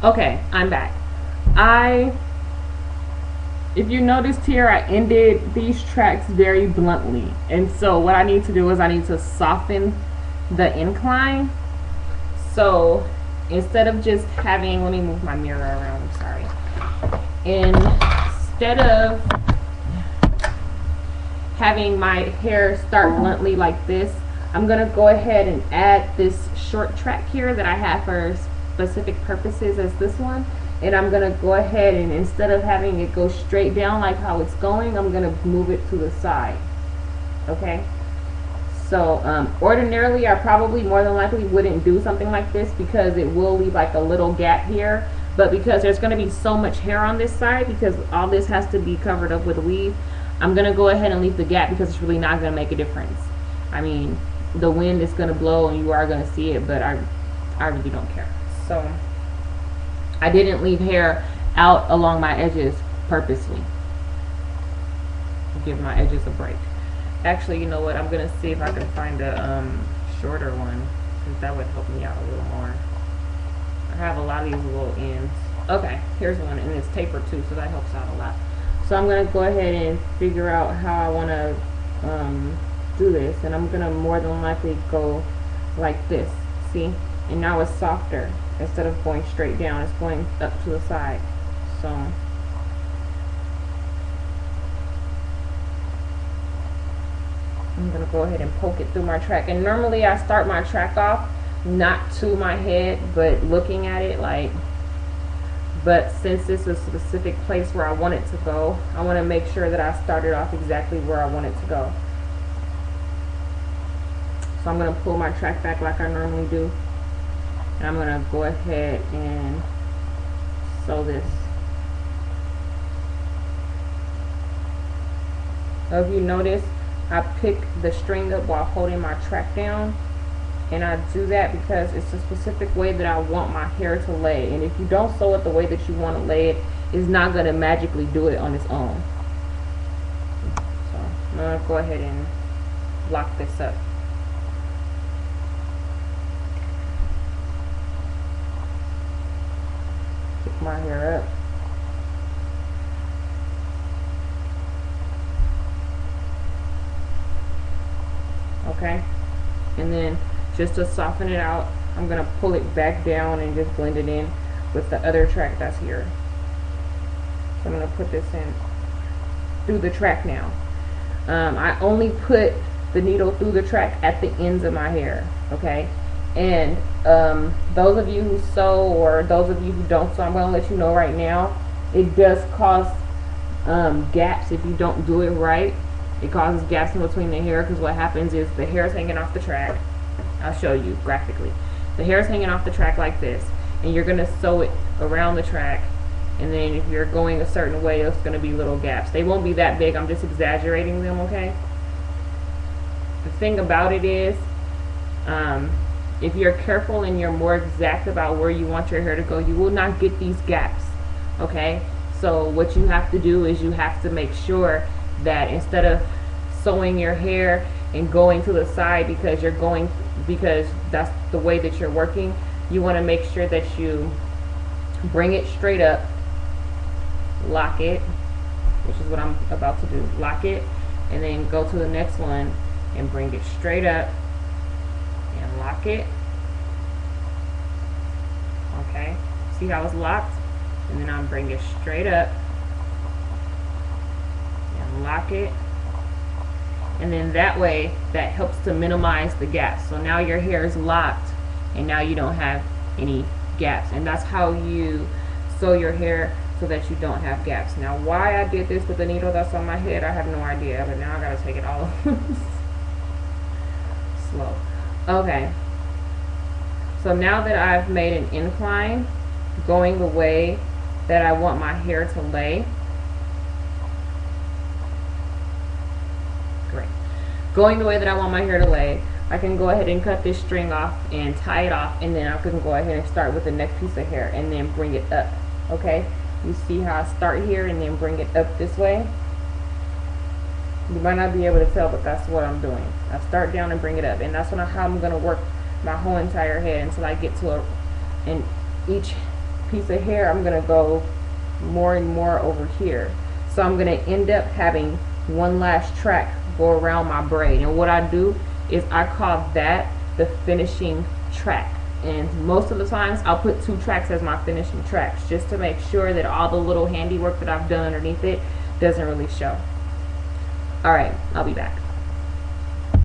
Okay, I'm back. If you noticed here, I ended these tracks very bluntly. And so what I need to do is I need to soften the incline. So instead of just having, let me move my mirror around, I'm sorry. Instead of having my hair start bluntly like this, I'm gonna go ahead and add this short track here that I have for specific purposes as this one. And I'm gonna go ahead and instead of having it go straight down like how it's going, I'm gonna move it to the side. Okay, so ordinarily I probably more than likely wouldn't do something like this because it will leave like a little gap here, but because there's gonna be so much hair on this side, because all this has to be covered up with weave, I'm gonna go ahead and leave the gap because it's really not gonna make a difference. I mean, the wind is gonna blow and you are gonna see it, but I really don't care. So I didn't leave hair out along my edges purposely. Give my edges a break. Actually, you know what? I'm gonna see if I can find a shorter one, because that would help me out a little more. I have a lot of these little ends. Okay, here's one, and it's tapered too, so that helps out a lot. So I'm gonna go ahead and figure out how I wanna do this, and I'm gonna more than likely go like this. See? And now it's softer. Instead of going straight down, it's going up to the side. So I'm gonna go ahead and poke it through my track. And normally I start my track off not to my head, but looking at it like, but since this is a specific place where I want it to go, I want to make sure that I started off exactly where I want it to go. So I'm gonna pull my track back like I normally do. And I'm going to go ahead and sew this. So if you notice, I pick the string up while holding my track down. And I do that because it's a specific way that I want my hair to lay. And if you don't sew it the way that you want to lay it, it's not going to magically do it on its own. So I'm going to go ahead and lock this up. My hair up. Okay, and then just to soften it out, I'm gonna pull it back down and just blend it in with the other track that's here. So I'm gonna put this in through the track now. I only put the needle through the track at the ends of my hair. Okay. And those of you who sew, or those of you who don't sew, I'm going to let you know right now, it does cause gaps if you don't do it right. It causes gaps in between the hair, because what happens is the hair is hanging off the track. I'll show you graphically. The hair is hanging off the track like this, and you're going to sew it around the track, and then if you're going a certain way, there's going to be little gaps. They won't be that big, I'm just exaggerating them, okay? The thing about it is, if you're careful and you're more exact about where you want your hair to go, you will not get these gaps. Okay, so what you have to do is you have to make sure that instead of sewing your hair and going to the side because that's the way that you're working, you want to make sure that you bring it straight up, lock it, which is what I'm about to do, lock it, and then go to the next one and bring it straight up and lock it. Okay, see how it's locked? And then I'll bring it straight up and lock it. And then that way, that helps to minimize the gaps. So now your hair is locked and now you don't have any gaps. And that's how you sew your hair so that you don't have gaps. Now why I did this with the needle that's on my head, I have no idea, but now I gotta take it all slow. Okay, so now that I've made an incline going the way that I want my hair to lay, great, going the way that I want my hair to lay, I can go ahead and cut this string off and tie it off, and then I can go ahead and start with the next piece of hair and then bring it up. Okay, you see how I start here and then bring it up this way? You might not be able to tell, but that's what I'm doing. I start down and bring it up, and that's how I'm going to work my whole entire head until I get to each piece of hair, I'm going to go more and more over here. So I'm going to end up having one last track go around my braid. And what I do is I call that the finishing track. And most of the times I'll put 2 tracks as my finishing tracks, just to make sure that all the little handiwork that I've done underneath it doesn't really show. Alright, I'll be back.